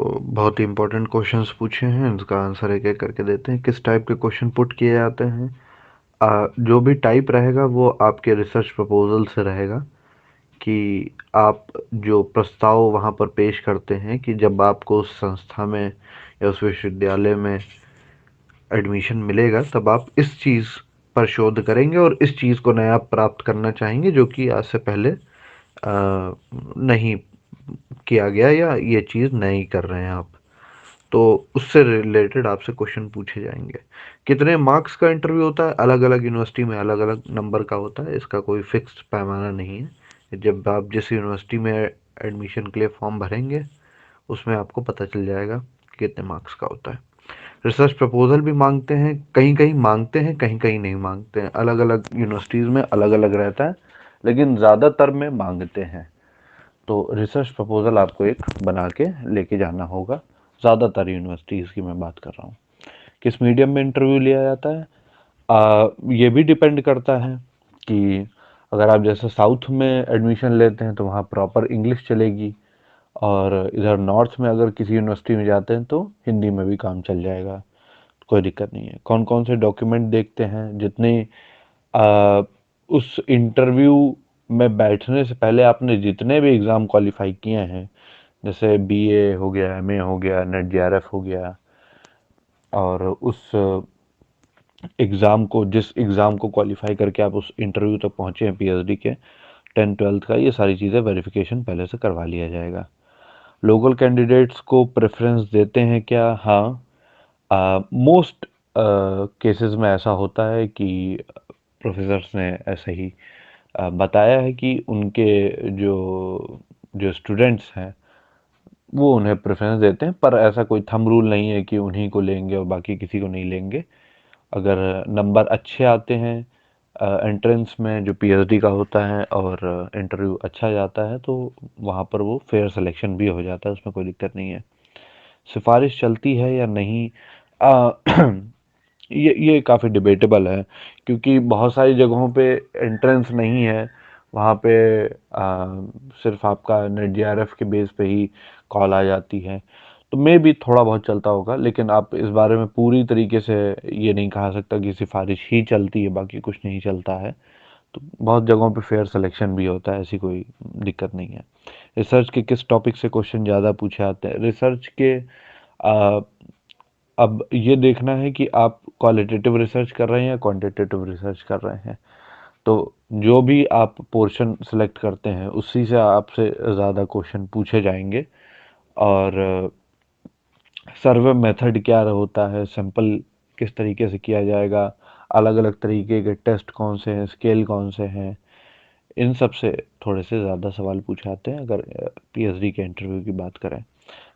तो बहुत ही important questions पूछे हैं, इसका आंसर एक एक करके देते हैं। किस टाइप के क्वेश्चन पुट किए जाते हैं? जो भी टाइप रहेगा वो आपके रिसर्च प्रपोजल से रहेगा कि आप जो प्रस्ताव वहाँ पर पेश करते हैं कि जब आपको उस संस्था में या उस विश्वविद्यालय में एडमिशन मिलेगा तब आप इस चीज़ पर शोध करेंगे और इस चीज़ को नया प्राप्त करना चाहेंगे जो कि आज से पहले नहीं किया गया या ये चीज़ नई कर रहे हैं आप। तो उससे रिलेटेड आपसे क्वेश्चन पूछे जाएंगे। कितने मार्क्स का इंटरव्यू होता है? अलग अलग यूनिवर्सिटी में अलग अलग नंबर का होता है, इसका कोई फिक्स्ड पैमाना नहीं है। जब आप जिस यूनिवर्सिटी में एडमिशन के लिए फॉर्म भरेंगे उसमें आपको पता चल जाएगा कि कितने मार्क्स का होता है। रिसर्च प्रपोजल भी मांगते हैं, कहीं कहीं मांगते हैं, कहीं कहीं नहीं मांगते हैं। अलग अलग यूनिवर्सिटीज़ में अलग अलग रहता है, लेकिन ज़्यादातर में मांगते हैं। तो रिसर्च प्रपोजल आपको एक बना के लेके जाना होगा। ज़्यादातर यूनिवर्सिटीज़ की मैं बात कर रहा हूँ। किस मीडियम में इंटरव्यू लिया जाता है? ये भी डिपेंड करता है कि अगर आप जैसे साउथ में एडमिशन लेते हैं तो वहाँ प्रॉपर इंग्लिश चलेगी, और इधर नॉर्थ में अगर किसी यूनिवर्सिटी में जाते हैं तो हिंदी में भी काम चल जाएगा, कोई दिक्कत नहीं है। कौन कौन से डॉक्यूमेंट देखते हैं? जितने आ, उस इंटरव्यू में बैठने से पहले आपने जितने भी एग्ज़ाम क्वालिफाई किए हैं, जैसे बीए हो गया, एमए हो गया, नेट जेआरएफ हो गया, और उस एग्ज़ाम को जिस एग्ज़ाम को क्वालिफाई करके आप उस इंटरव्यू तक पहुँचे हैं पीएचडी के, 10th-12th का, ये सारी चीज़ें वेरिफिकेशन पहले से करवा लिया जाएगा। लोकल कैंडिडेट्स को प्रेफरेंस देते हैं क्या? हाँ, मोस्ट केसेस में ऐसा होता है कि प्रोफेसर्स ने ऐसा ही बताया है कि उनके जो जो स्टूडेंट्स हैं वो उन्हें प्रेफरेंस देते हैं, पर ऐसा कोई थंब रूल नहीं है कि उन्हीं को लेंगे और बाकी किसी को नहीं लेंगे। अगर नंबर अच्छे आते हैं एंट्रेंस में जो पीएचडी का होता है और इंटरव्यू अच्छा जाता है तो वहाँ पर वो फेयर सिलेक्शन भी हो जाता है, उसमें कोई दिक्कत नहीं है। सिफारिश चलती है या नहीं? आ, ये काफ़ी डिबेटेबल है, क्योंकि बहुत सारी जगहों पे एंट्रेंस नहीं है, वहाँ पे सिर्फ आपका नेट जेआरएफ के बेस पे ही कॉल आ जाती है। तो मे भी थोड़ा बहुत चलता होगा, लेकिन आप इस बारे में पूरी तरीके से ये नहीं कहा सकता कि सिफारिश ही चलती है बाकी कुछ नहीं चलता है। तो बहुत जगहों पे फेयर सिलेक्शन भी होता है, ऐसी कोई दिक्कत नहीं है। रिसर्च के किस टॉपिक से क्वेश्चन ज़्यादा पूछे आते हैं? रिसर्च के आ, अब ये देखना है कि आप क्वालिटेटिव रिसर्च कर रहे हैं या क्वांटिटेटिव रिसर्च कर रहे हैं। तो जो भी आप पोर्शन सेलेक्ट करते हैं उसी से आपसे ज़्यादा क्वेश्चन पूछे जाएंगे। और सर्वे मेथड क्या होता है, सैंपल किस तरीके से किया जाएगा, अलग अलग तरीके के टेस्ट कौन से हैं, स्केल कौन से हैं, इन सब से थोड़े से ज़्यादा सवाल पूछे आते हैं अगर पीएचडी के इंटरव्यू की बात करें।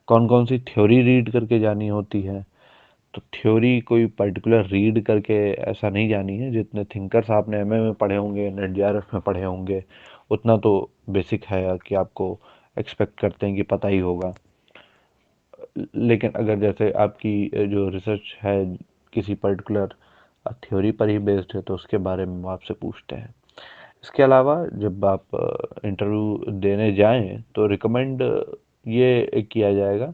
कौन कौन सी थ्योरी रीड करके जानी होती है? तो थ्योरी कोई पर्टिकुलर रीड करके ऐसा नहीं जानी है। जितने थिंकर्स आपने एमए में पढ़े होंगे, नेट जेआरएफ में पढ़े होंगे, उतना तो बेसिक है कि आपको एक्सपेक्ट करते हैं कि पता ही होगा। लेकिन अगर जैसे आपकी जो रिसर्च है किसी पर्टिकुलर थ्योरी पर ही बेस्ड है तो उसके बारे में वो आपसे पूछते हैं। इसके अलावा जब आप इंटरव्यू देने जाएं तो रिकमेंड ये किया जाएगा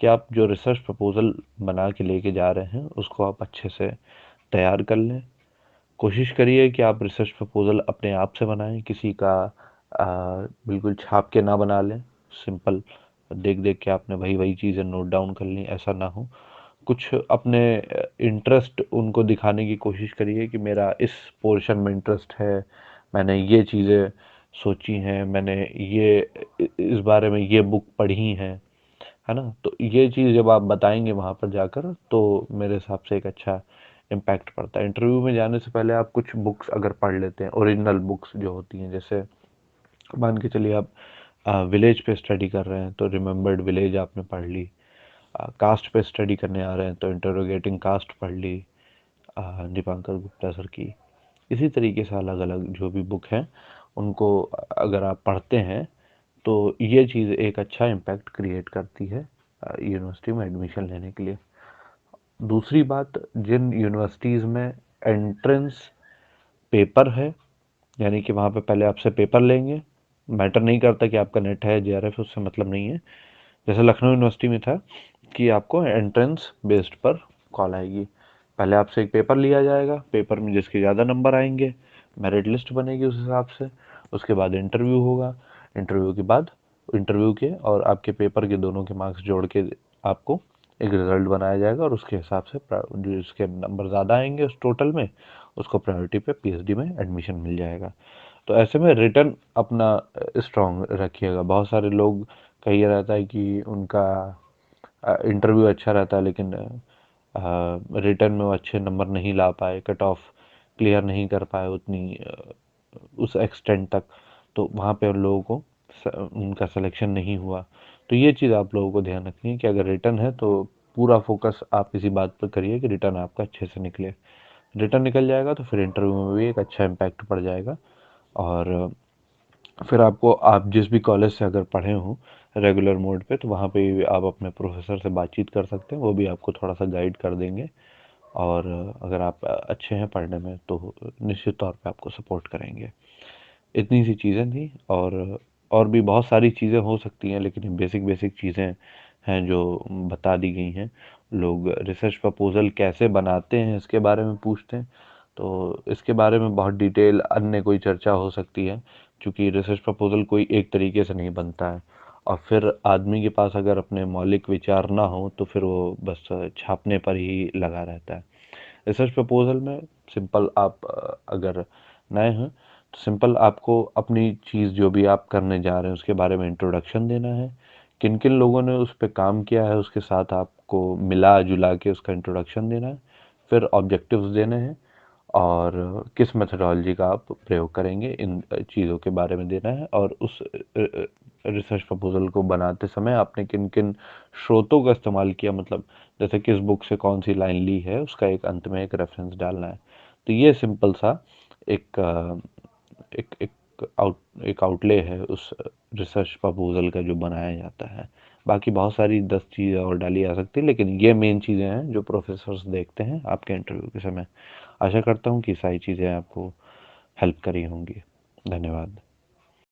कि आप जो रिसर्च प्रपोजल बना के लेके जा रहे हैं उसको आप अच्छे से तैयार कर लें। कोशिश करिए कि आप रिसर्च प्रपोजल अपने आप से बनाएं, किसी का बिल्कुल छाप के ना बना लें। सिंपल देख देख के आपने वही वही चीज़ें नोट डाउन कर ली, ऐसा ना हो। कुछ अपने इंटरेस्ट उनको दिखाने की कोशिश करिए कि मेरा इस पोर्शन में इंटरेस्ट है, मैंने ये चीज़ें सोची हैं, मैंने ये इस बारे में ये बुक पढ़ी हैं, है ना? तो ये चीज़ जब आप बताएंगे वहाँ पर जाकर तो मेरे हिसाब से एक अच्छा इम्पैक्ट पड़ता है। इंटरव्यू में जाने से पहले आप कुछ बुक्स अगर पढ़ लेते हैं, ओरिजिनल बुक्स जो होती हैं, जैसे मान के चलिए आप विलेज पे स्टडी कर रहे हैं तो रिमेम्बर्ड विलेज आपने पढ़ ली। कास्ट पे स्टडी करने आ रहे हैं तो इंटरोगेटिंग कास्ट पढ़ ली दीपांकर गुप्ता सर की। इसी तरीके से अलग अलग जो भी बुक हैं उनको अगर आप पढ़ते हैं तो ये चीज़ एक अच्छा इम्पैक्ट क्रिएट करती है यूनिवर्सिटी में एडमिशन लेने के लिए। दूसरी बात, जिन यूनिवर्सिटीज़ में एंट्रेंस पेपर है, यानी कि वहाँ पे पहले आपसे पेपर लेंगे, मैटर नहीं करता कि आपका नेट है जेआरएफ, उससे मतलब नहीं है। जैसे लखनऊ यूनिवर्सिटी में था कि आपको एंट्रेंस बेस्ड पर कॉल आएगी। पहले आपसे एक पेपर लिया जाएगा, पेपर में जिसके ज़्यादा नंबर आएंगे मेरिट लिस्ट बनेगी उस हिसाब से। उसके बाद इंटरव्यू होगा, इंटरव्यू के बाद इंटरव्यू के और आपके पेपर के दोनों के मार्क्स जोड़ के आपको एक रिजल्ट बनाया जाएगा और उसके हिसाब से जिसके नंबर ज़्यादा आएंगे उस टोटल में, उसको प्रायोरिटी पे पीएचडी में एडमिशन मिल जाएगा। तो ऐसे में रिटर्न अपना स्ट्रॉन्ग रखिएगा। बहुत सारे लोग का ये रहता है कि उनका इंटरव्यू अच्छा रहता है लेकिन रिटर्न में वो अच्छे नंबर नहीं ला पाए, कट ऑफ क्लियर नहीं कर पाए उतनी उस एक्सटेंट तक, तो वहाँ पे उन लोगों को उनका सिलेक्शन नहीं हुआ। तो ये चीज़ आप लोगों को ध्यान रखनी है कि अगर रिटर्न है तो पूरा फोकस आप इसी बात पर करिए कि रिटर्न आपका अच्छे से निकले। रिटर्न निकल जाएगा तो फिर इंटरव्यू में भी एक अच्छा इम्पैक्ट पड़ जाएगा। और फिर आपको, आप जिस भी कॉलेज से अगर पढ़े हों रेगुलर मोड पे, तो वहाँ पे भी आप अपने प्रोफेसर से बातचीत कर सकते हैं, वो भी आपको थोड़ा सा गाइड कर देंगे। और अगर आप अच्छे हैं पढ़ने में तो निश्चित तौर पे आपको सपोर्ट करेंगे। इतनी सी चीज़ें थी, और भी बहुत सारी चीज़ें हो सकती हैं, लेकिन बेसिक बेसिक चीज़ें हैं जो बता दी गई हैं। लोग रिसर्च प्रपोज़ल कैसे बनाते हैं इसके बारे में पूछते हैं, तो इसके बारे में बहुत डिटेल अन्य कोई चर्चा हो सकती है, क्योंकि रिसर्च प्रपोज़ल कोई एक तरीके से नहीं बनता है। और फिर आदमी के पास अगर अपने मौलिक विचार ना हो तो फिर वो बस छापने पर ही लगा रहता है। रिसर्च प्रपोजल में सिंपल आप अगर नए हैं तो सिंपल आपको अपनी चीज़ जो भी आप करने जा रहे हैं उसके बारे में इंट्रोडक्शन देना है, किन किन लोगों ने उस पर काम किया है उसके साथ आपको मिला जुला के उसका इंट्रोडक्शन देना है, फिर ऑब्जेक्टिव्स देने हैं और किस मेथोडोलॉजी का आप प्रयोग करेंगे इन चीज़ों के बारे में देना है। और उस रिसर्च प्रपोजल को बनाते समय आपने किन किन स्रोतों का इस्तेमाल किया, मतलब जैसे किस बुक से कौन सी लाइन ली है उसका एक अंत में एक रेफरेंस डालना है। तो ये सिंपल सा एक एक आउटले है उस रिसर्च प्रपोजल का जो बनाया जाता है। बाकी बहुत सारी 10 चीज़ें और डाली जा सकती है, लेकिन ये मेन चीज़ें हैं जो प्रोफेसर्स देखते हैं आपके इंटरव्यू के समय। आशा करता हूँ कि सारी चीज़ें आपको हेल्प करी होंगी। धन्यवाद।